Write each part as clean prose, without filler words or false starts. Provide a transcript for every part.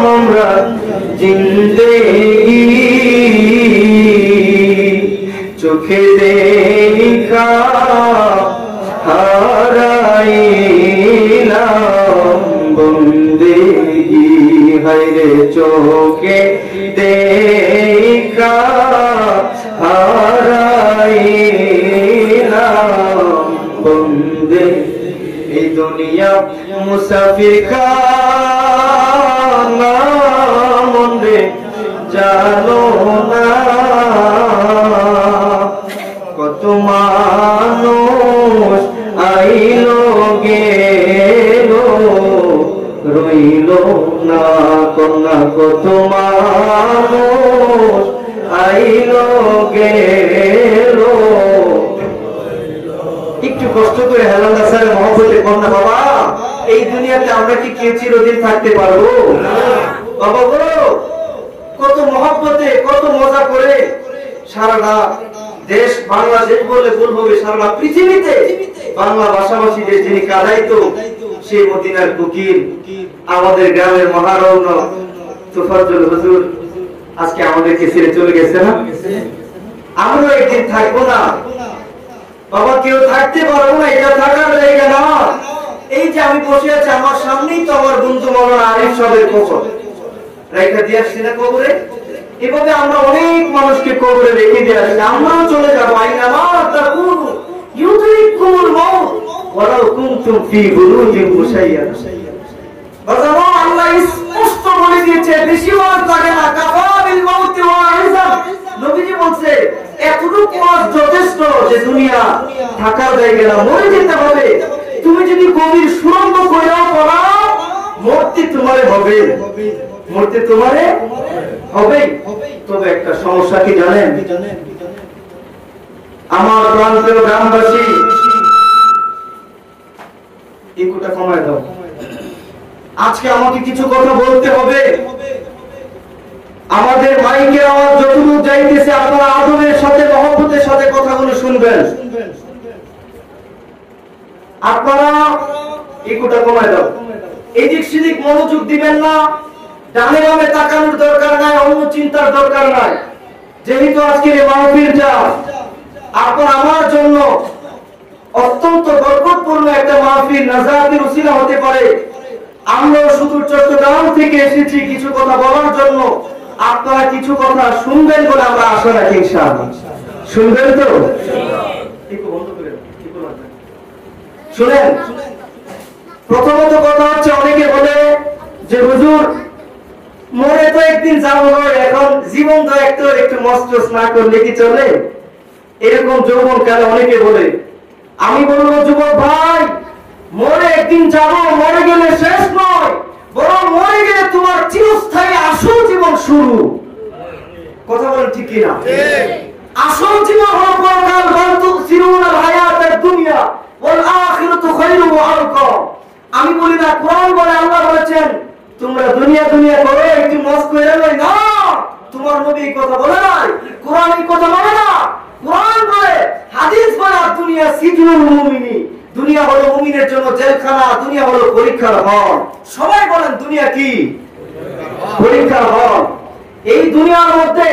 আমরা জিন্দেগি চোখে দেখা হারাইলাম বন্দেগি হায়রে চোখে দেখা হারাইলাম বন্দেগি এই দুনিয়া মুসাফির খানা মনে জানো না কত মানুষ আইলো গেলো রইল না কন্যা কত মানুষ আইলো গেলো একটু কষ্ট করে হেলাল স্যারের মহব্বতে কন্যা বাবা এই দুনিয়াতে আমরা কি কে চিরদিন থাকতে পারবো বাবা গো কত মহব্বতে কত মজা করে সারা দেশ বাংলাদেশ বলে ভুল হবে সারা পৃথিবীতে বাংলা ভাষাভাষী দেশ যিনি কাঁদাইতো সেই মদিনার ফকির আমাদের গ্রামের মহারৌন তোফাজ্জল হুজুর আজকে আমাদেরকে ছেড়ে চলে গেছে না আমরা একদিন থাকবো না বাবা কেউ থাকতে পারবো না এটা থাকার জায়গা না এই যে আমি বসে আছি আমার সামনেই তো আমার বন্ধু মাওলানা আরিফ সাহেবের কবর রেখে দিয়ে আসছি না কবরে এভাবে আমরা অনেক মানুষকে কবরে রেখে দিয়ে আসছি আমরাও চলে যাবো আইনা মা তাকুন ইউদরিকুল মাউত ওয়ালাউ কুনতুম ফি বুরুজিন মুশাইয়াদা বাজানো আল্লাহ স্পষ্ট বলে দিয়েছে বেশি ওয়াজ লাগে না কাফা বিল মাউতি ওয়াইজাম নবীজি বলছে এতটুকু ওয়াজ যথেষ্ট যে দুনিয়া থাকার জায়গা না মরে যেতে হবে তুমি যদি গভীর সুরঙ্গ কইরাও পড়াও মরতে তোমারে হবে মরতে তোমারে হবে তবে একটা সমস্যা কি জানেন আমার প্রান্তীয় গ্রামবাসী ইকুটা কমায় দাও আজকে আমাকে কিছু কথা বলতে হবে আমাদের মাইকের আওয়াজ যতদূর যাইতেছে আপনারা আদবের সাথে মহব্বতের সাথে কথাগুলো শুনবেন আপনারা ইকুটা কমায় দাও এদিক সেদিক মনোযোগ দিবেন না ডানে বামে তাকানোর দরকার নাই অন্য চিন্তার দরকার নাই যেহেতু আজকের এই মাহফিলটা আপনার আমার জন্য অত্যন্ত বরকতপূর্ণ একটা মাহফিল নাজাতের উসিলা হতে পারে আমরা শুধু চট্টগ্রাম থেকে এসেছি কিছু কথা বলার জন্য আপনারা কিছু কথা শুনবেন বলে আমরা আশা রাখি ইনশাআল্লাহ শুনবেন তো একটু বন্ধ করে শুনেন প্রথমত কথা হচ্ছে অনেকে বলে যে হুজুর মরে তো একদিন যাবো এখন জীবন তো একটু মস্ত না করলে কি চলে এরকম যৌবন কালে অনেকে বলে আমি বলবো যুবক ভাই মরে একদিন যাবো মরে গেলে শেষ নয় বরং মরে গেলে তোমার চিরস্থায়ী আসল জীবন শুরু কথা বলেন ঠিক কিনা আসল জীবন হলো পরকাল বান্তু সিরুনাল হায়াতের দুনিয়া ওয়াল আখিরাতু খায়রু ওয়া আরকা আমি বলি না কোরআন বলে আল্লাহ বলেছেন তোমরা দুনিয়া দুনিয়া করো একটু মস্ত করে লই না তোমার নবী কথা বলে নাই কোরআন এই কথা বলে না কোরআন বলে হাদিস বলে দুনিয়া সিজনুল মুমিনি দুনিয়া হলো মুমিনের জন্য জেলখানা দুনিয়া হলো পরীক্ষার হল সবাই বলেন দুনিয়া কি পরীক্ষার হল এই দুনিয়ার মধ্যে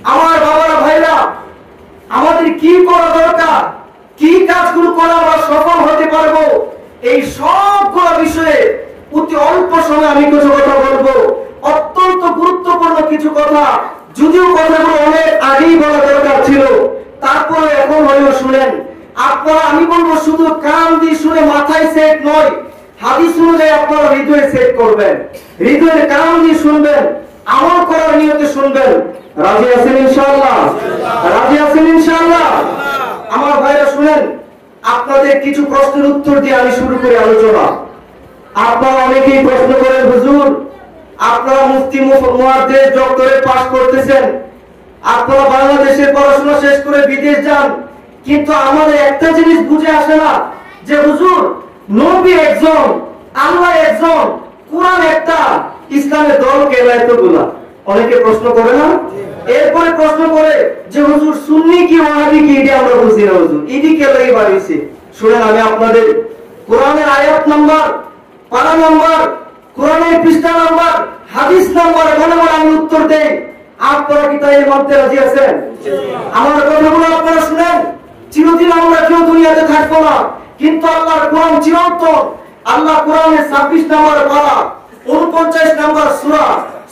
আমার বাবারা ভাইরা আমাদের কি করা দরকার কি কাজগুলো করে আমরা সফল হতে পারবো এই সবগুলো বিষয়ে অতি অল্প সময়ে আমি কিছু কথা বলবো অত্যন্ত গুরুত্বপূর্ণ কিছু কথা যদিও কথাগুলো অনেক আগেই বলা দরকার ছিল তারপরে এখন হলেও শুনেন আপনারা আমি বলবো শুধু কান দিয়ে শুনে মাথায় সেট নয় হাদিস অনুযায়ী আপনারা হৃদয়ে সেট করবেন হৃদয়ের কান দিয়ে শুনবেন আমল করার নিয়তে শুনবেন রাজি আছেন ইনশাআল্লাহ রাজি আছেন ইনশাআল্লাহ আমার ভাইরা শুনেন আপনাদের কিছু প্রশ্নের উত্তর দিয়ে আমি শুরু করি আলোচনা আপনারা অনেকেই প্রশ্ন করেন হুজুর আপনারা মুফতি মুহাদ্দিস ডক্টরেট পাস করতেছেন আপনারা বাংলাদেশের পড়াশোনা শেষ করে বিদেশ যান কিন্তু আমাদের একটা জিনিস বুঝে আসে না যে হুজুর নবী একজন আল্লাহ একজন কুরআন একটা ইসলামের দল কেন এতগুলা অনেকে প্রশ্ন করে না এরপরে প্রশ্ন করে যে হুজুর সুন্নি কি ওয়াহাবি কি এটা আমরা বুঝি না হুজুর এদিকে লাগি বাড়িছে শুনেন আমি আপনাদের কোরআনের আয়াত নাম্বার পারা নাম্বার, কোরআনের পৃষ্ঠা নাম্বার, হাদিস নাম্বার মনে মনে আমি উত্তর দেই। আপনারা কি তাই মানতে রাজি আছেন? আমার কথাগুলো আপনারা শুনেন। চিরদিন আমরা কেউ দুনিয়াতে থাকবো না, কিন্তু আল্লাহর কোরআন চিরন্তন। আল্লাহ কোরআনের 26 নম্বর পারা, 49 নম্বর সূরা,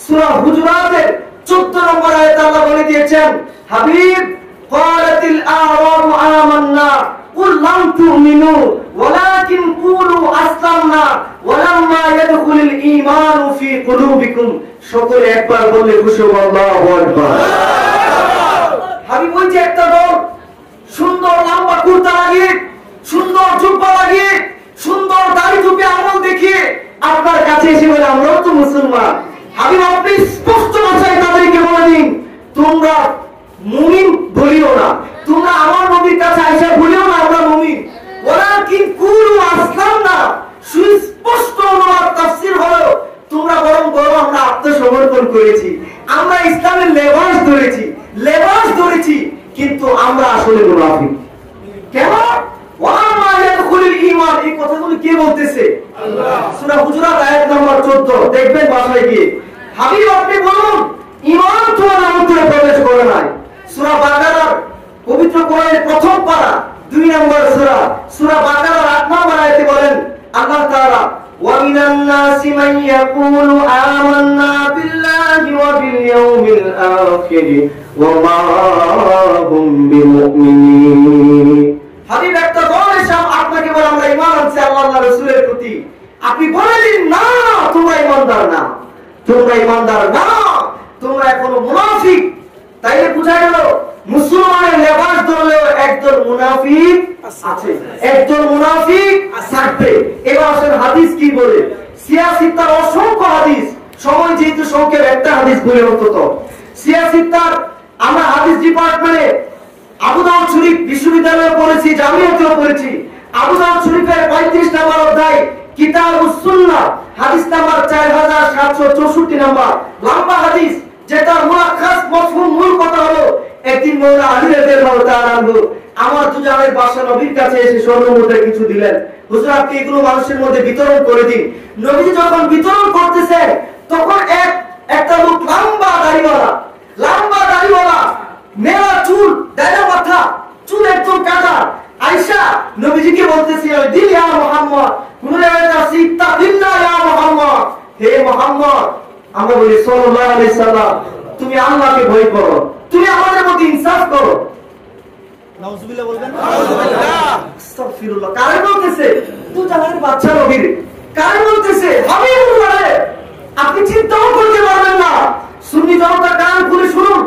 সূরা হুজুরাতের 14 নম্বর আয়াতে আল্লাহ বলে দিয়েছেন, হাবিব ক্বালাতিল আ'রাবু আমান্না কুল লাম তুমিনু ওয়ালাকিন কুলু আসলামনা ওয়ালাম্মা ইয়াদখুলুল ঈমানু ফি কুলুবিকুম। সকলে একবার বললে খুশি হব আল্লাহু আকবার। হাবিব ওই যে একটা দল সুন্দর লম্বা কুর্তা লাগিয়ে, সুন্দর জুব্বা লাগিয়ে, সুন্দর দাড়ি টুপি আমল দেখিয়ে আপনার কাছে এসে বলে আমরাও তো মুসলমান। হাবিব আপনি স্পষ্ট ভাষায় তাদেরকে বলে দিন, তোমরা মুমিন বলিও না, তোমরা আমার নবীর কাছে আইসা বলিও না আমরা মুমিন, ওয়ালাকিন কুলু আসলামনা। সুস্পষ্ট অনুবাদ তাফসীর হলো তোমরা বরং বলো আমরা আত্মসমর্পণ করেছি, আমরা ইসলামের লেবাস ধরেছি, লেবাস ধরেছি, কিন্তু আমরা আসলে মুনাফিক। কেন? ওয়ালাম্মা ইয়াদখুলুল ঈমান, এই কথাগুলো কে বলতেছে? আল্লাহ। সূরা হুজুরাত আয়াত নম্বর 14 দেখবেন বাসায় গিয়ে। হাবিব আপনি বলুন ঈমান তোমাদের অন্তরে প্রবেশ করে নাই। সূরা বাকারার পবিত্র কোরআনের প্রথম পারা 2 নম্বর সূরা, সূরা বাকারার 8 নম্বর আয়াতে বলেন আল্লাহ তাআলা, ওয়া মিনান নাসি মান ইয়াকুলু আমান্না বিল্লাহি ওয়া বিল ইয়াউমিল আখির ওয়া মা হুম বিমুমিনিন। হাবিব একটা দল এসে আপনাকে বলে আমরা ঈমান আনছি আল্লাহর রাসূলের প্রতি, আপনি বলে দিন না তোমরা ঈমানদার না, তোমরা ঈমানদার না, তোমরা এখনো মুনাফিক। তাইলে বুঝা গেল মুসলমানের লেবাস ধরলেও একদল মুনাফিক আছে, একদল মুনাফিক থাকবে। এবার আসলে হাদিস কি বলে? সিয়াসিত্তার অসংখ্য হাদিস, সময় যেহেতু সংক্ষেপ একটা হাদিস বলে অন্তত। সিয়াসিত্তার আমরা হাদিস ডিপার্টমেন্টে আবু দাউদ শরীফ বিশ্ববিদ্যালয়ে পড়েছি, জামিয়াতেও পড়েছি। আবু দাউদ শরীফের 35 নম্বর অধ্যায় কিতাবুস সুন্নাহ হাদিস নাম্বার 4764 নম্বর লম্বা হাদিস, যেটা মুলাক্কাস মফহুম মূল কথা হলো একদিন মাওলানা আলী রাদিয়াল্লাহু তাআলা আনহু আমার দুজানের বাদশা নবীর কাছে এসে স্বর্ণ মুদ্রা কিছু দিলেন। হুজুর আপনি এগুলো মানুষের মধ্যে বিতরণ করে দিন। নবীজি যখন বিতরণ করতেছেন তখন একটা লোক লম্বা দাড়িওয়ালা মেলা চুল, দাড়ি মাথা, চুল একদম কাটা, আয়েশা নবীজিকে বলতেছে দিল ইয়া মুহাম্মদ, কোন জায়গায় আছে ইত্তাকিল্লাহ ইয়া মুহাম্মদ, হে মুহাম্মদ, আমরা বলি সাল্লাল্লাহু আলাইহি সাল্লাম তুমি আল্লাহকে ভয় করো, তুমি আমাদের মধ্যে ইনসাফ করো। নাউজুবিল্লাহ বলবেন নাউজুবিল্লাহ, আস্তাগফিরুল্লাহ। কারে বলতেছে? দুজাহানের বাদশা নবীর। কারে বলতেছে? হাবিবুল্লাহ। আপনি চিন্তাও করতে পারবেন না। সুন্নি জনতা কান খুলে শুনুন,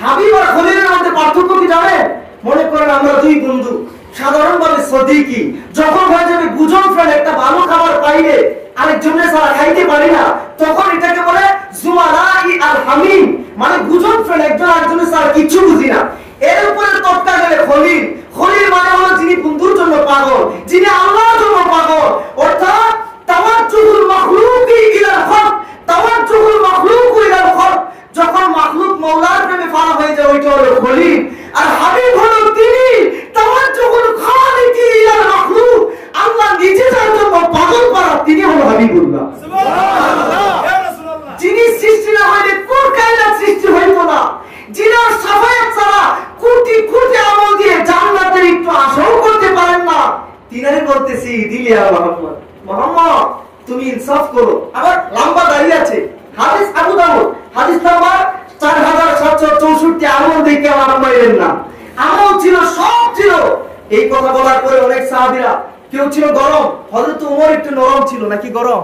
হাবিব আর খলিলের মধ্যে পার্থক্য কি জানেন? মনে করেন আমরা দুই বন্ধু, সাধারণভাবে সদিকি, যখন হয়ে যাবে গুজন ফ্রেন্ড, একটা ভালো খাবার পাইলে আরেকজনের ছাড়া খাইতে পারি না, তখন এটাকে বলে জুমালাই আল হামিম, মানে গুজন ফ্রেন্ড, একজন আরেকজনের ছাড়া কিচ্ছু বুঝি না। এর উপরে তক্কা গেলে খলিল, খলিল মানে হলো যিনি বন্ধুর জন্য পাগল, যিনি আল্লাহর জন্য পাগল, অর্থাৎ তাওয়াজ্জুহুল মাখলুকি ইলাল খালক, তাওয়াজ্জুহুল মাখলুকু ইলাল খালক, যখন মাখলুক মাওলার প্রেমে ফানা হয়ে যায় ওইটা হলো খলিল। আর হাবিব হলো তিনি তাওয়াজ্জুহুল খালিকি ইলাল মাখলুক, আল্লাহ নিজে যার জন্য পাগল করা তিনি হলো হাবিবুল্লাহ। সুবহানাল্লাহ, ইয়া রাসূলুল্লাহ। যিনি সৃষ্টি না হইলে কোন কায়নাত সৃষ্টি হইতো না, যিনার সাফায়াত ছাড়া কোটি কোটি আমল দিয়ে জান্নাতের একটু আশাও করতে পারেন না, তিনারে বলতেছি দিল ইয়া মুহাম্মদ, মুহাম্মদ তুমি ইনসাফ করো। আবার লম্বা দাঁড়িয়ে আছে হাদিস আবু দাউদ হাদিস নাম্বার 4764, আমল দেখে আমার মাইলেন না, আমল ছিল সব ছিল। এই কথা বলার পরে অনেক সাহাবীরা, কেউ ছিল গরম, হযরত ওমর একটু নরম ছিল, নাকি গরম?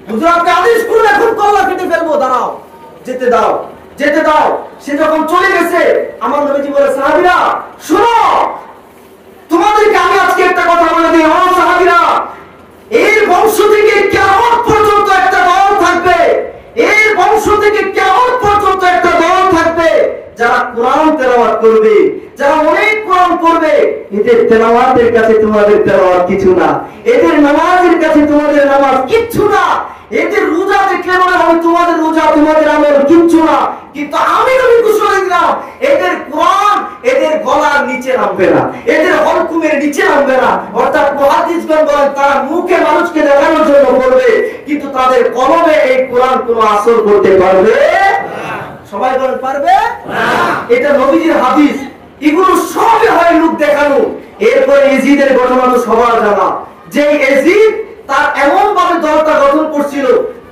হুজুর আপনি আদেশ করুন এখন কল্লা কেটে ফেলবো, দাঁড়াও, যেতে দাও, যেতে দাও। সে যখন চলে গেছে আমার নবীজি বলে, সাহাবীরা শুনো, তোমাদেরকে আমি আজকে একটা কথা বলে দিই, ও সাহাবীরা, এর বংশ থেকে কিয়ামত পর্যন্ত একটা দল থাকবে, এর বংশ থেকে কিয়ামত পর্যন্ত একটা দল থাকবে যারা কোরআন তেলাওয়াত করবে, যারা অনেক কোরআন পড়বে। এদের তেলাওয়াতের কাছে তোমাদের তেলাওয়াত কিছু না, এদের নামাজের কাছে তোমাদের নামাজ কিচ্ছু না। এদের রোজা দেখলে মনে হয় তোমাদের রোজা তোমাদের আমল কিচ্ছু না, কিন্তু আমি নবী ঘোষণা দিলাম এদের কোরআন এদের গলার নিচে নামবে না, এদের হলকুমের নিচে নামবে না। অর্থাৎ মুহাদ্দিসগণ বলেন তারা মুখে মানুষকে দেখানোর জন্য বলবে, কিন্তু তাদের কলমে এই কোরআন কোনো আসর করতে পারবে না। সবাই বলেন পারবে না। এটা নবীজির হাদিস। এগুলো সবই হয় লোক দেখানো। এরপরে এজিদের ঘটনা তো সবার জানা, যে এজিদ তার এমন ভাবে দলটা গঠন করছিল,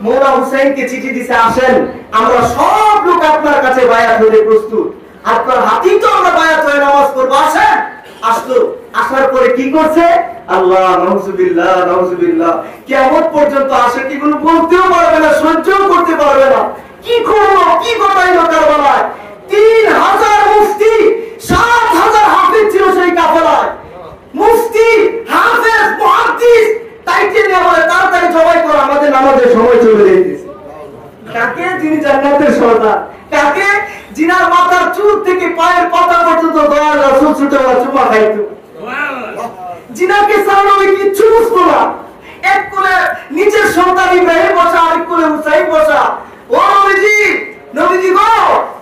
মৌলা হুসাইনকে চিঠি দিতে আসেন আমরা সব লোক আপনার কাছে বায়াত হতে প্রস্তুত, আপনার হাতেই তো আমরা বায়াত হয়ে নামাজ পড়বো, আসেন। আসলো, আসার পরে কি করছে? আল্লাহ নাউজুবিল্লাহ নাউজুবিল্লাহ, কিয়ামত পর্যন্ত আসে কি কোনো বলতেও পারবে না, সহ্যও করতে পারবে না। কি করলো, কি ঘটাইলো কারবালায়? 3000 মুফতি, 7000 হাফেজ ছিল সেই কাফেলায়। মুফতি, হাফেজ, মুহাদ্দিস টাইটেল নিয়ে বলে তাড়াতাড়ি জবাই করো, আমাদের নামাজের সময় চলে যাইতেছে। কাকে? যিনি জান্নাতের সর্দার। কাকে? জিনার মাথার চুল থেকে পায়ের পাতা পর্যন্ত দয়াল রাসূল ছোটবেলা চুমা খাইতো। জিনাকে সামনে কিচ্ছু বুঝতো না। এক কোণে নিচের সন্তান ইব্রাহিম বসা, আরেক কোণে হুসাইন বসা। ও নবীজি, নবীজি গো,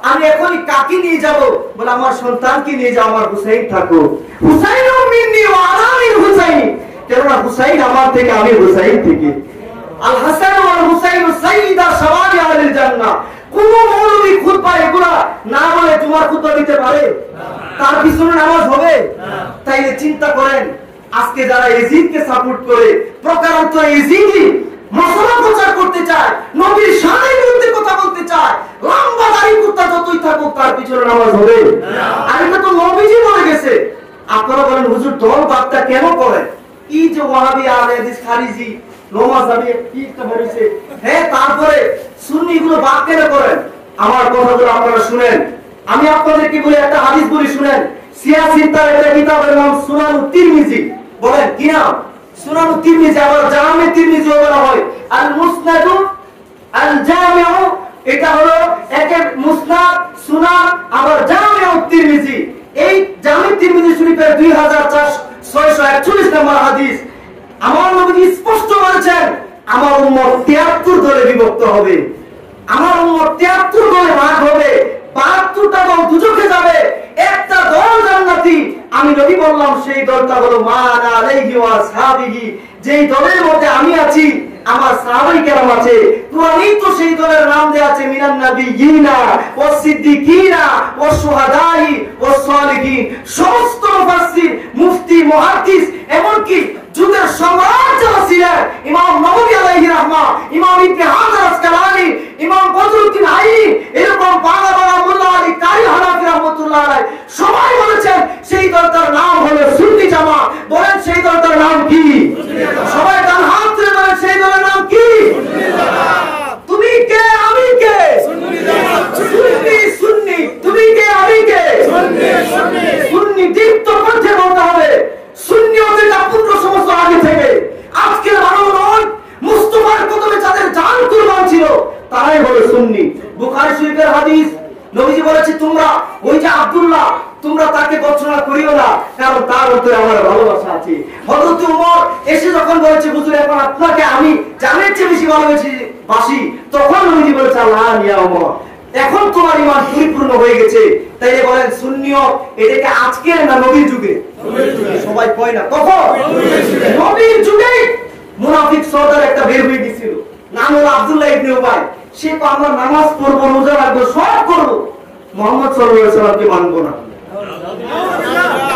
আমি এখনই কাকে নিয়ে যাব? বলে আমার সন্তানকে নিয়ে যাও, আমার হুসাইন থাকো। হুসাইন মিন্নি ওয়া আনা মিন হুসাইন, কেননা হুসাইন আমার থেকে, আমি হুসাইন থেকে। আল হাসান ওয়াল হুসাইন সাইয়্যিদা শাবাবি আহলিল জান্নাহ। কোন মৌলবী খুতবা এগুলা না বলে তোমার খুতবা দিতে পারে? তার পিছনে নামাজ হবে? তাইলে চিন্তা করেন, আজকে যারা এজিদকে সাপোর্ট করে, প্রকারান্ত এজিদই মাসলা প্রচার করতে চায়, নবীর শানের বিরুদ্ধে কথা বলতে চায়, লম্বা দাড়ি কুত্তা যতই থাকুক তার পিছনে নামাজ হবে? আর এটা তো নবীজি বলে গেছে। আপনারা বলেন হুজুর দল বার্তা কেন করেন? এই যে ওয়াহাবি, আহলে হাদিস, খারিজি, নমাজাবি কি একটা বলেছে, হ্যাঁ, তারপরে সুন্নি গুলো বাদ কেন করেন? আমার কথাগুলো আপনারা শুনেন। আমি আপনাদেরকে বলি, একটা হাদিস বলি শুনেন। সিয়াসিত্তার একটা কিতাবের নাম সুনানুত তিরমিজি। বলেন কি নাম? সুনানুত তিরমিজি। আবার জামে তিরমিজিও বলা হয়। আল মুসনাদ, আল জামিউ, এটা হলো একের মুসনাদ, সুনান, আবার জামিউ তিরমিজি। এই জামে তিরমিজি শরীফের 2641 নম্বর হাদিস। আমার নবী স্পষ্ট বলেছেন আমার উম্মত 73 দলে বিভক্ত হবে, আমার উম্মত 73 দলে ভাগ হবে, 72টা দল দুজকে যাবে, একটা দল জান্নাতি। আমি নবী বললাম সেই দলটা হলো মান আলাইহি ওয়া আসহাবিহি, যেই দলের মধ্যে আমি আছি, আমার সাহাবাই কেরাম আছে। কোরআনেই তো সেই দলের নাম দেয়া আছে, মিনান নাবিয়িনা ওয়াস সিদ্দিকিনা ওয়াস শুহাদাই ওয়াস সালিহিন। সমস্ত মুফাসসির, মুফতি, মুহাদ্দিস, এমনকি যুগের সম্রাট যারা ছিলেন, ইমাম নববী আলাইহি রাহমা, ইমাম ইবনে হাজার আসকালানি, ইমাম বদরুদ্দিন আইনি, এরকম বাংলা মোল্লা আলী কারি হানাফি রাহমাতুল্লাহ আলাইহি, সবাই বলেছেন সেই দলটার নাম হলো সুন্নি জামাত। বলেন সেই দলটার নাম কি? সবাই ডান হাত তুলে বলেন সেই দলের নাম কি? তুমি কে, আমি কে? সুন্নি। সুন্নি। তুমি কে, আমি কে? সুন্নি। দীপ্ত কণ্ঠে বলতে হবে। সুন্নি হতে যা 1500 বছর আগে থেকে আজকের মানব নয়, মুস্তাফার কদমে যাদের জান কুরবান ছিল তারাই হলো সুন্নি। বুখারী শরীফের হাদিস, নবীজি বলেছে তোমরা ওই যে আব্দুল্লাহ, তোমরা তাকে বর্ণনা করিও না, কারণ তার ভিতরে আমার ভালোবাসা আছে। হযরত ওমর এসে যখন বলেছে হুজুর এখন আপনাকে আমি জানের চেয়ে বেশি ভালোবাসি, তখন নবীজি বলেছে আল্লাহ ইয়া ওমর, এখন তোমার ঈমান পরিপূর্ণ হয়ে গেছে। তাই বলেন সুন্নিয়ত এটাকে আজকের না নবীর যুগে? সবাই কয় না কখন? নবীর যুগে। মুনাফিক সর্দার একটা বের হয়ে গিয়েছিল, নাম হলো আব্দুল্লাহ ইবনে উবাই। সে তো আমরা নামাজ পড়বো, রোজা রাখবো, সব করবো, মুহাম্মদ সাল্লাল্লাহু আলাইহি ওয়াসাল্লামকে মানবো না।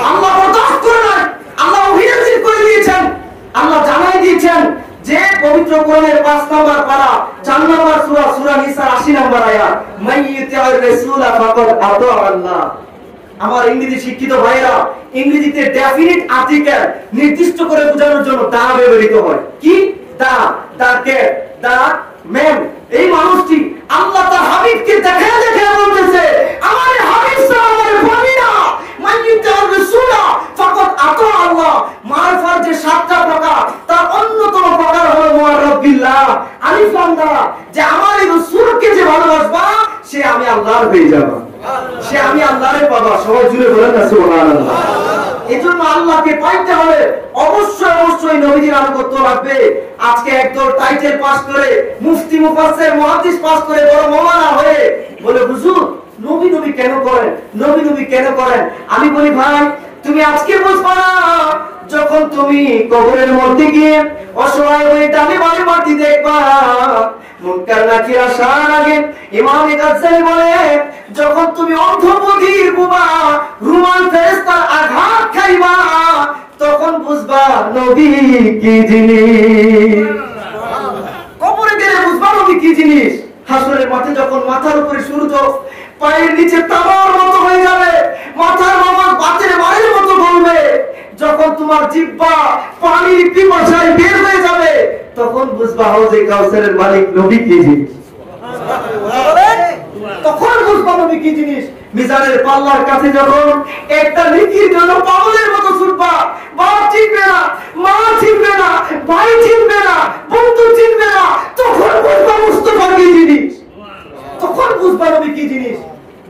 আল্লাহ বরদাস্ত করে না, আল্লাহ অভিনাজির করে দিয়েছেন। আল্লাহ জানাই দিয়েছেন যে পবিত্র কোরআনের 5 নম্বর পারা 4 নম্বর সূরা, সূরা নিসার 80 নম্বর আয়াত, মাইয়িতির রাসূলা ফাকাদ আতা আল্লাহ। আমার ইংরেজি শিক্ষিত ভাইরা, ইংরেজিতে ডেফিনিট আর্টিকেল নির্দিষ্ট করে বোঝানোর জন্য দা ব্যবহৃত হয়। কি? দা, দা ক্যাট, দা ম্যান। এই মানুষটি আল্লাহ তার হাবিবকে দেখে দেখে বলতেছে আমার হাবিব সাল্লাল্লাহু আলাইহি ওয়াসাল্লাম মাইয়িতির রাসূলা ফাকাদ আতা আল্লাহ। মারফার যে 7টা প্রকার, তার অন্যতম প্রকার হলো মুআররাফ বিল্লাহ, আলিফ লাম দ্বারা, যে আমার এই রাসূলকে যে ভালোবাসবা সে আমি আল্লাহর হয়ে যাব, সে আমি আল্লাহরে পাবা। সবাই জুড়ে বলেন না সুবহানাল্লাহ। এজন্য আল্লাহকে পাইতে হলে অবশ্যই নবীজির আনুগত্য লাগবে। আজকে একদল টাইটেল পাস করে, মুফতি মুফাসসির মুহাদ্দিস পাস করে, বড় মাওলানা হয়ে বলে হুজুর নবী কেন করেন, নবী কেন করেন। আমি বলি ভাই তুমি আজকে বুঝবা না, যখন তুমি কবরের মধ্যে গিয়ে অসহায় হয়ে ডানে বামে মাটি দেখবা, মুনকার নাকির আসার আগে ইমাম গাজ্জালি বলে যখন তুমি অর্ধবধির বুবা রুমাল ফেরেশতার আঘাত খাইবা, তখন বুঝবা নবী কি জিনিস। কবরে গেলে বুঝবা নবী কি জিনিস। হাসরের মাঠে যখন মাথার উপরে সূর্য, পায়ের নিচে তামার মতো হয়ে যাবে, মাথার মামা বাতের মায়ের মতো বলবে, যখন তোমার জিহ্বা পানির পিপাসায় বের হয়ে যাবে, তখন বুঝবা হাউজে কাউসারের মালিক নবী কি জিনিস। তখন বুঝবা নবী কি জিনিস। মিজানের পাল্লার কাছে যখন একটা নেকির জন্য পাগলের মতো ছুটবা, বাপ চিনবে না, মা চিনবে না, ভাই চিনবে না, বন্ধু চিনবে না, তখন বুঝবা মুস্তাফা কি জিনিস। তখন বুঝবা নবী কি জিনিস।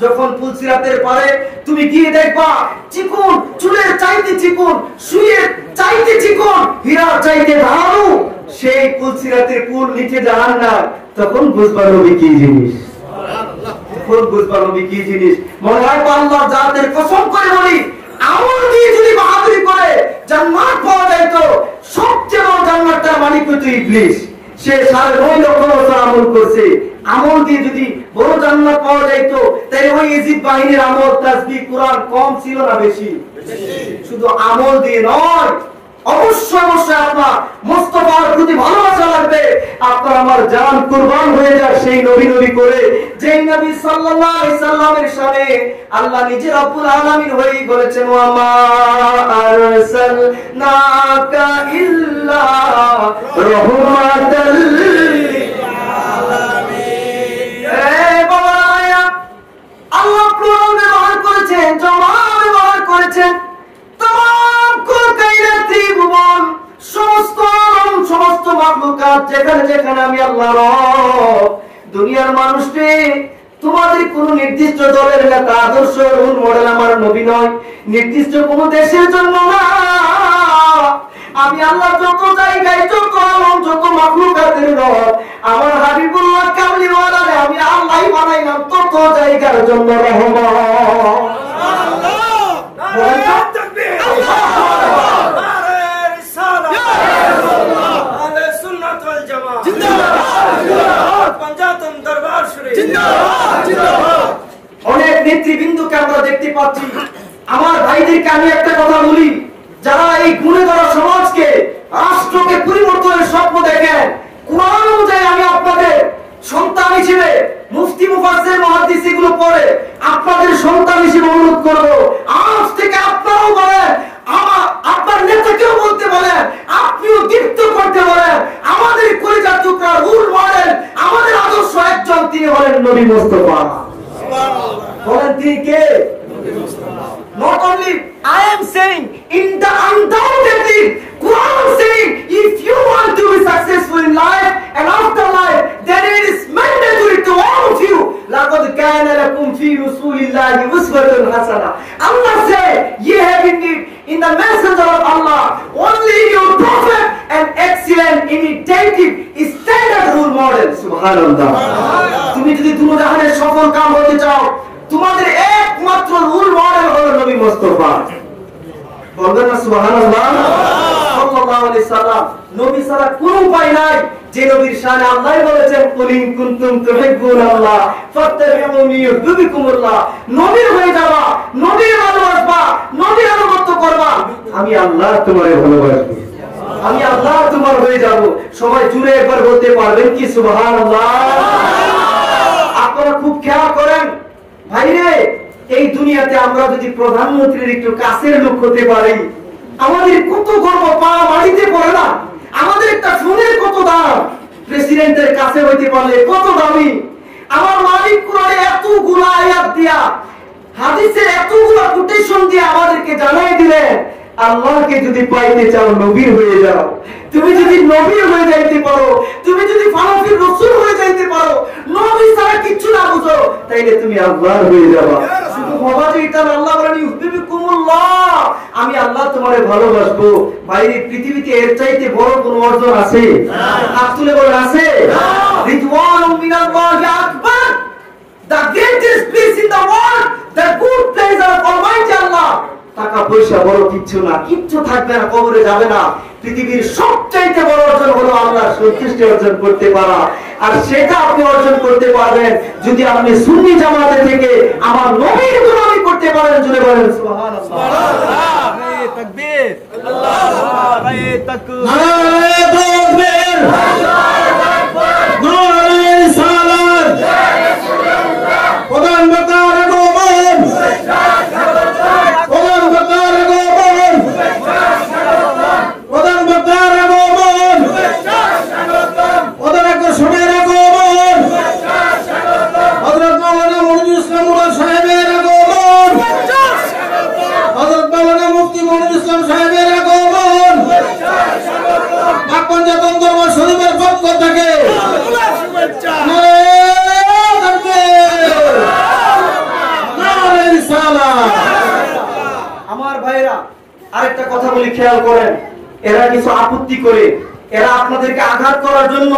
যখন পুলসিরাতের পারে তুমি গিয়ে দেখবা চিকন চুলের চাইতে চিকন, সুইয়ের চাইতে চিকন, হীরার চাইতে ধারালো সেই পুলসিরাতের পুল নিচে জাহান্নাম, তখন বুঝবা নবী কি জিনিস। তখন বুঝবা নবী কি জিনিস। মনে হয় আল্লাহর জাতের কসম করে বলি, আমল দিয়ে যদি বাহাদুরি করে জান্নাত পাওয়া যায়, তো সবচেয়ে বড় জান্নাতের মালিক হচ্ছে ইবলিস। সে 9.5 লক্ষ বছর আমল করছে, আমল দিয়ে যদি বড় জান্নাত পাওয়া যাইতো, তাই ওই ইজিদ বাহিনীর আমল তাসবিহ কুরআন কম ছিল না বেশি? শুধু আমল দিয়ে নয়, অবশ্যই আপনার মুস্তাফার প্রতি ভালোবাসা লাগবে। আপনার আমার জান কুরবান হয়ে যায় সেই নবী করে, যেই নবী সাল্লাল্লাহু আলাইহি সাল্লামের শানে আল্লাহ নিজে রব্বুল আলামিন হয়েই বলেছেন, ওয়া মা আরসালনাকা ইল্লা রাহমাতাল লিল আলামিন। আল্লাহ কোরআন ব্যবহার করেছেন, জবান ব্যবহার করেছেন, সমস্ত মাখলুকাত যেখানে আমি আল্লাহ রব। দুনিয়ার মানুষকে তোমাদের কোন নির্দিষ্ট দলের নেতা, আদর্শ, রোল মডেল আমার নবী নয়, নির্দিষ্ট কোন দেশের জন্য না। আমি আল্লাহ যত জায়গায়, যত আলম, যত মাখলুকাতের রব, আমার হাবিবুল্লাহ কামলিওয়ালারে আমি আল্লাহই বানাইলাম তত জায়গার জন্য রহমান। অনেক নেতৃবৃন্দকে আমরা দেখতে পাচ্ছি। আমার ভাইদেরকে আমি একটা কথা বলি, যারা এই গুণে ধরা সমাজকে, রাষ্ট্রকে পরিবর্তনের স্বপ্ন দেখেন, কোরআন অনুযায়ী আমি আপনাদের সন্তান হিসেবে মুফতি মুফাসসির মুহাদ্দিস এগুলো পড়ে আপনাদের সন্তান হিসেবে অনুরোধ করব, আজ থেকে আপনারাও বলেন, আপনার নেতাকেও বলতে বলেন, আপনিও দীপ্ত করতে বলেন, আমাদের কলিজার টুকরা রুল মডেল, আমাদের আদর্শ একজন, তিনি হলেন নবী মুস্তাফা। বলেন তিনি কে? Not only I am saying, in the undoubtedly Quran saying, if you want to be successful in life and after life, then it is mandatory to all of you. لَقَدْ كَانَ لَكُمْ فِي رَسُولِ اللَّهِ أُسْوَةٌ حَسَنَةٌ. Allah said, ye have indeed in the messenger of Allah only your prophet and excellent, imitative, standard role model. Subhanallah. তুমি যদি দুনিয়ার সফল কাম হতে চাও, তোমাদের একমাত্র role model হলো নবী মুস্তাফা। বলবেন না সুবহানাল্লাহ? সাল্লাল্লাহু আলাইহি সাল্লাম নবী ছাড়া কোনো উপায় নাই। যে নবীর শানে আল্লাহ বলেছেন, কুল ইন কুনতুম তুহিব্বুনাল্লাহ ফাত্তাবিউনি ইউহিব্বুকুমুল্লাহ। নবীর হয়ে যাবা, নবীর ভালোবাসবা, নবীর অনুগত করবা, আমি আল্লাহ তোমারে ভালোবাসবো, আমি আল্লাহ তোমার হয়ে যাব। সবাই জুড়ে একবার বলতে পারবেন কি সুবহানাল্লাহ? আপনারা খুব খেয়াল করেন ভাইরে, এই দুনিয়াতে আমরা যদি প্রধানমন্ত্রীর একটু কাছের লোক হতে পারি, আমাদের কত গর্ব, পা মাটিতে পড়ে না। আমাদের একটা ফোনের কত দাম, প্রেসিডেন্টের কাছে হইতে পারলে কত দামি। আমার মালিক কোরআনে এতগুলা আয়াত দিয়া, হাদিসে এতগুলা কোটেশন দিয়ে আমাদেরকে জানাই দিলেন, আল্লাহকে যদি পাইতে চাও নবীর হয়ে যাও। তুমি যদি নবী হয়ে যাইতে পারো, তুমি যদি ফানাফির রাসূল হয়ে যাইতে পারো, নবী ছাড়া কিছু না বুঝো, তাইলে তুমি আল্লাহর হয়ে যাবা। শুধু বাবা যে এটা আল্লাহ বলেন ইউহিব্বুকুমুল্লাহ উহিব্বুল্লাহ, আমি আল্লাহ তোমারে ভালোবাসবো। ভাই পৃথিবীতে এর চাইতে বড় কোনো অর্জন আছে? হাত তুলে বলেন আছে? রিদওয়ানুম মিনাল্লাহি আকবার, the greatest place in the world, the good pleasure of Almighty Allah। টাকা পয়সা বড় কিচ্ছু না, কিচ্ছু থাকবে না, কবরে যাবে না। পৃথিবীর সবচাইতে বড় অর্জন হলো আল্লাহর সন্তুষ্টি অর্জন করতে পারা। আর সেটা আপনি অর্জন করতে পারবেন যদি আপনি সুন্নি জামাতে থেকে আমার নবীর গোলামি করতে পারেন। জুড়ে বলেন সুবহানাল্লাহ। সুবহানাল্লাহ। নারে তাকবীর, আল্লাহু আকবার, নারে তাকবীর, নারে তাকবীর, নারে রিসালাত, প্রধান বক্তার আগমন, প্রধান বক্তার আগমন, প্রধান বক্তার আগমন, প্রধান আকর্ষণের আগমন, হযরত মাওলানা মনিরুল ইসলাম মুরাদ সাহেবের আগমন, হযরত মাওলানা মুফতি মনিরুল ইসলাম সাহেবের আগমন, পাকপঞ্জাতন দরবার শরীফের পক্ষ থেকে আমার ভাইরা আরেকটা কথা বলি, খেয়াল করেন। এরা কিছু আপত্তি করে, এরা আপনাদেরকে আঘাত করার জন্য,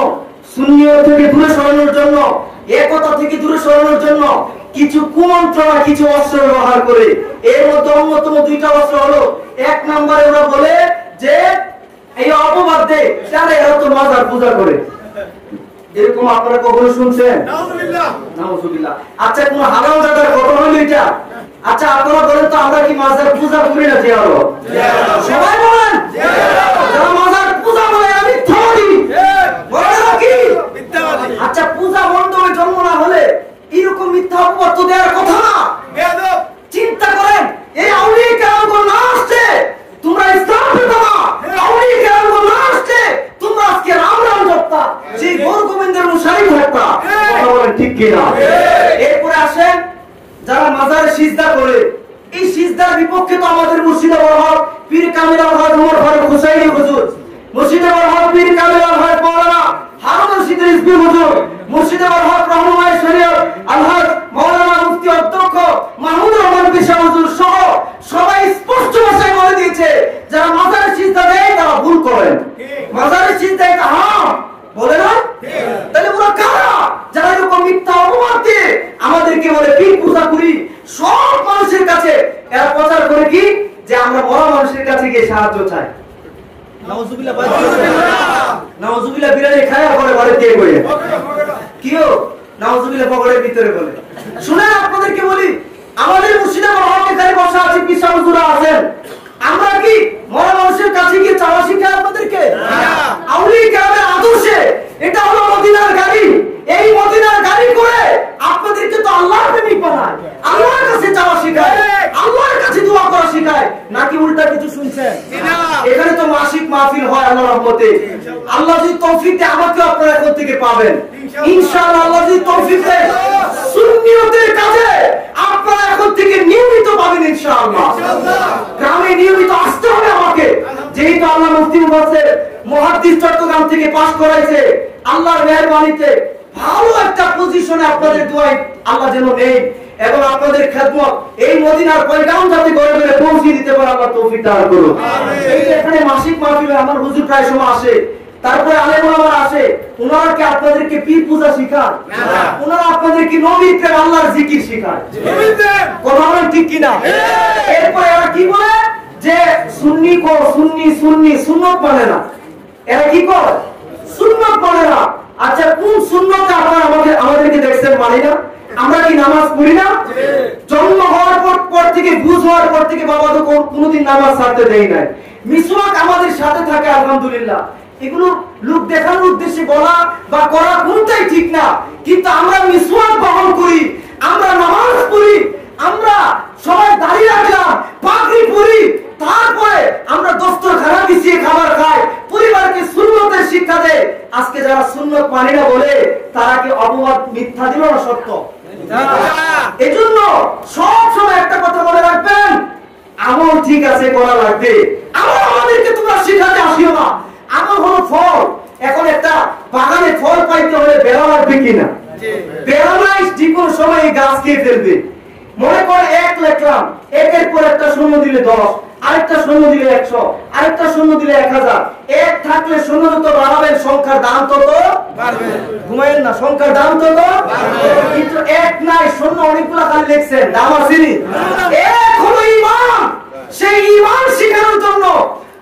সুন্নিয়ত থেকে দূরে সরানোর জন্য, একতা থেকে দূরে সরানোর জন্য কিছু কুমন্ত্র বা কিছু অস্ত্র ব্যবহার করে। এর মধ্যে অন্যতম দুইটা অস্ত্র হলো, এক নম্বরে ওরা বলে যে এই অপবাদ দেয় যারা এরা তো মাজার পূজা করে। এরকম আপনারা কখনো শুনছেন? নাউজুবিল্লাহ, নাউজুবিল্লাহ। আচ্ছা, কোন হারাম জায়গার ঘটনা হলো এটা? আচ্ছা, আপনারা বলেন তো আমরা কি মাজার পূজা করি না? যে আরো সবাই বলেন যারা মাজার পূজা করে আমি মিথ্যাবাদী, বলেন কি মিথ্যাবাদী? আচ্ছা, পূজা মণ্ডপে জন্ম না হলে এরকম মিথ্যা অপবাদ তো দেওয়ার কথা না। বেয়াদব, চিন্তা করেন, এই আউলিয়া কেরামগণ না আসছে তোমরা ইসলাম পেতো না। আউলিয়া কেরামগণ না আসছে তোমরা আজকে রাম রাম জপতা, সেই গৌর গোবিন্দের অনুসারী থাকতা। কথা বলেন ঠিক কিনা? এরপরে আসেন যারা মাজারে সিজদা করে, এই সিজদার বিপক্ষে তো আমাদের মুর্শিদে বড় হক পীর কামিল আল হক ওমর ফারুক হুসাইনি হুজুর, মুর্শিদে বড় হক পীর কামিল আল হক মাওলানা হারুন রশিদ রিজভী হুজুর, মুর্শিদে বড় হক রহমায়ে শরীয়ত আল হক মাওলানা মুফতি অধ্যক্ষ মাহমুদ রহমান পেশা হুজুর সহ সবাই স্পষ্ট ভাষায় বলে দিয়েছে যারা মাজারে সিজদা দেয় তারা ভুল করেন। মাজারে সিজদা এটা হারাম, বলে না? তাহলে ওরা কারা যারা এরকম মিথ্যা অপবাদ দিয়ে আমাদেরকে বলে পীর পূজা করি? সব মানুষের কাছে এরা প্রচার করে কি যে আমরা বড় মানুষের কাছে গিয়ে সাহায্য চাই। নাউজুবিল্লাহ, নাউজুবিল্লাহ। বিরিয়ানি খায়া পরে বাড়ি দিয়ে কই কিও নাউজুবিল্লাহ পকেটের ভিতরে বলে। শুনেন, আপনাদেরকে বলি, আমাদের মুর্শিদে মহল এখানে বসা আছে, পিসা হুজুরা আছেন, আমরা কি মরা মানুষের কাছে গিয়ে চাওয়া শিখাই আপনাদেরকে? আউলিয়া কেরামের আদর্শে এটা হলো মদিনার গাড়ি। এই মদিনার গাড়ি করে আপনাদেরকে তো আল্লাহর প্রেমিক বানায়, আল্লাহর কাছে চাওয়া শিখায়, আল্লাহর কাছে দোয়া করা শিখায়, নাকি উল্টা কিছু শুনছেন? এখানে তো মাসিক মাহফিল হয় আল্লাহর রহমতে। আল্লাহ যদি তৌফিক দেয় আমাকে আপনারা এখন থেকে পাবেন ইনশাআল্লাহ। আল্লাহ যদি তৌফিক দেয় সুন্নিয়তের কাজে আপনারা এখন থেকে নিয়মিত পাবেন ইনশাআল্লাহ। গ্রামে নিয়মিত আসতে হবে আমাকে, যেহেতু আল্লাহ মুফতি মুহাদ্দিস চট্টগ্রাম থেকে পাস করাইছে। আল্লাহর মেহেরবানিতে ভালো একটা পজিশনে আপনাদের দোয়ায় আল্লাহ যেন নেই এবং আপনাদের খেদমত এই মদিনার পয়গাম যাতে ঘরে ঘরে পৌঁছে দিতে পারে আল্লাহ তৌফিক দান করুন। এই যে এখানে মাসিক মাহফিলে আমার হুজুর প্রায় সময় আসে, তারপরে আলেম ওলামারা আসে, ওনারা কি আপনাদেরকে পীর পূজা শিখান? ওনারা আপনাদেরকে নবীর প্রেম আল্লাহর জিকির শিখায়। কথা বলেন ঠিক কিনা? এরপরে এরা কি বলে যে সুন্নি কো সুন্নি সুন্নি সুন্নত মানে না। এরা কি করে? সুন্নত মানে না। আচ্ছা, কোন সুন্নতে আপনারা আমাদেরকে দেখছেন মানি না? আমরা কি নামাজ পড়ি না? জন্ম হওয়ার পর থেকে বুঝ হওয়ার পর থেকে বাবা তো কোনোদিন নামাজ ছাড়তে দেয় নাই। মিসওয়াক আমাদের সাথে থাকে আলহামদুলিল্লাহ। এগুলো লোক দেখানোর উদ্দেশ্যে বলা বা করা কোনটাই ঠিক না, কিন্তু আমরা মিসওয়াক বহন করি, আমরা নামাজ পড়ি, আমরা সবাই দাঁড়িয়ে রাখলাম, পাগড়ি পরি, তারপরে আমরা দস্তরখানা বিছিয়ে খাবার খাই, পরিবারকে সুন্নতের শিক্ষা দেয়। আজকে যারা সুন্নত মানে না বলে তারা কি অপবাদ মিথ্যা দিল না সত্য? এজন্য সব সময় একটা কথা মনে রাখবেন, আমল ঠিক আছে করা লাগবে, আমল আমাদেরকে তোমরা শিখাতে আসিও না। আমল হলো ফল। এখন একটা বাগানে ফল পাইতে হলে বেড়া লাগবে কিনা? বেড়া নাই যে কোনো সময় এই গাছ খেয়ে ফেলবে। মনে করে 1 লিখলাম, একের পর একটা শূন্য দিলে 10, আরেকটা শূন্য দিলে 100, আরেকটা শূন্য দিলে 1000। 1 থাকলে শূন্য যত বাড়াবেন সংখ্যার দাম তত বাড়বে। ঘুমায়েন না, সংখ্যার দাম তত বাড়বে। কিন্তু 1 নাই, শূন্য অনেকগুলো খালি লিখছেন, দাম আসেনি। এক হলো ঈমান। সেই ঈমান শেখানোর জন্য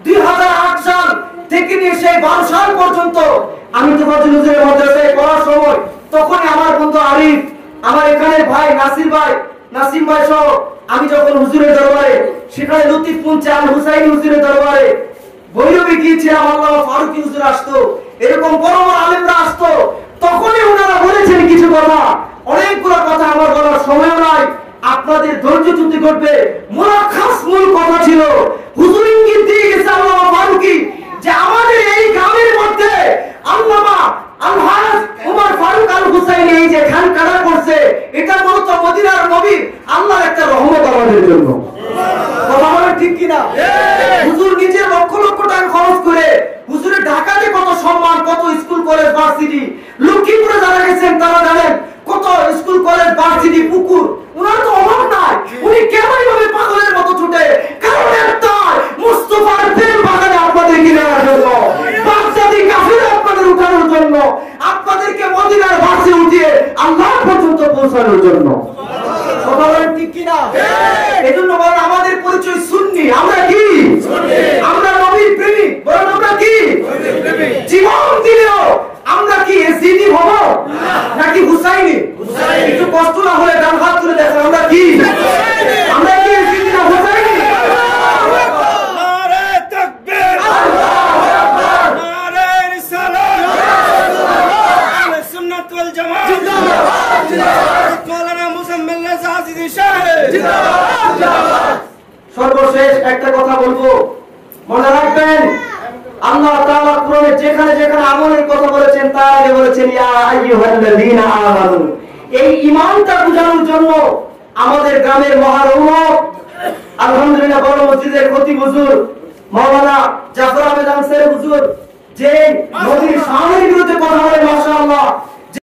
2008 সাল থেকে নিয়ে সেই 12 সাল পর্যন্ত আমি তো ফাজিলুজের মাদ্রাসায় পড়ার সময় তখন আমার বন্ধু আরিফ, আমার এখানে ভাই নাসির ভাই, নাসিম ভাই সহ আমি যখন হুজুরের দরবারে, সেখানে লতিফ মুন্সি আল হুসাইনি হুজুরের দরবারে ভৈরবে গিয়েছিলাম, আল্লামা ফারুকী হুজুর আসতো, এরকম বড় বড় আলেমরা আসতো, তখনই ওনারা বলেছেন কিছু কথা, অনেকগুলো কথা আমার বলার সময় নাই, আপনাদের ধৈর্য চুক্তি করবে। মুলাখাস মূল কথা ছিল, হুজুর ইঙ্গিত দিয়ে গেছে আল্লামা ফারুকী যে আমাদের এই গ্রামের মধ্যে আল্লামা আল-হাজ ওমর ফারুক আল হুসাইনি এই যে খানকানা করছে, এটা মূলত মদিনার নবী আল্লাহর একটা রহমত আমাদের জন্য। কথা বলেন ঠিক কিনা? হুজুর নিজে লক্ষ লক্ষ টাকা খরচ করে, হুজুরের ঢাকাতে কত সম্মান, কত স্কুল কলেজ ভার্সিটি, লক্ষ্মীপুরে যারা গেছেন তারা জানেন কত স্কুল কলেজ ভার্সিটি পুকুর, ওনার তো অভাব নাই। উনি কেন এইভাবে পাগলের মতো ছুটে? কারণ একটাই, মুস্তাফার প্রেম বাগানে আপনাদেরকে নেওয়ার জন্য, বাদশাহী কাফিরে আপনাদের উঠানোর জন্য, আপনাদেরকে মদিনার বাসে উঠিয়ে আল্লাহ পর্যন্ত পৌঁছানোর জন্য। কথা বলেন ঠিক কিনা? এজন্য বলেন আমাদের পরিচয় সুন্নি। আমরা কি? আমরা নবীর প্রেমিক। বলেন আমরা কি? জীবন দিলেও আমরা কি এসিডি হব নাকি হুসাইনি? একটু কষ্ট না হলে ডান হাত তুলে দেখেন আমরা কি? আমরা কি এসিডি না হুসাইনি? নারে তাকবীর, আল্লাহু আকবার, নারে রিসালাত, আহলে সুন্নাত ওয়াল জামাত জিন্দাবাদ, জিন্দাবাদ, মাওলানা মুজাম্মিল রেজা আজিজি সাহেব জিন্দাবাদ, জিন্দাবাদ। সর্বশেষ একটা কথা বলবো, মনে রাখবেন আল্লাহ তাআলা কোরআনে যেখানে যেখানে আমলের কথা বলেছেন তার আগে বলেছেন ইয়া আইয়ুহাল্লাযীনা আমানু। এই ঈমানটা বোঝানোর জন্য আমাদের গ্রামের মহারৌনক আলহামদুলিল্লাহ বড় মসজিদের খতিব হুজুর মাওলানা জাফর আহমেদ আনসারী হুজুর যে নবীর শানের বিরুদ্ধে কথা বলে মাশাআল্লাহ,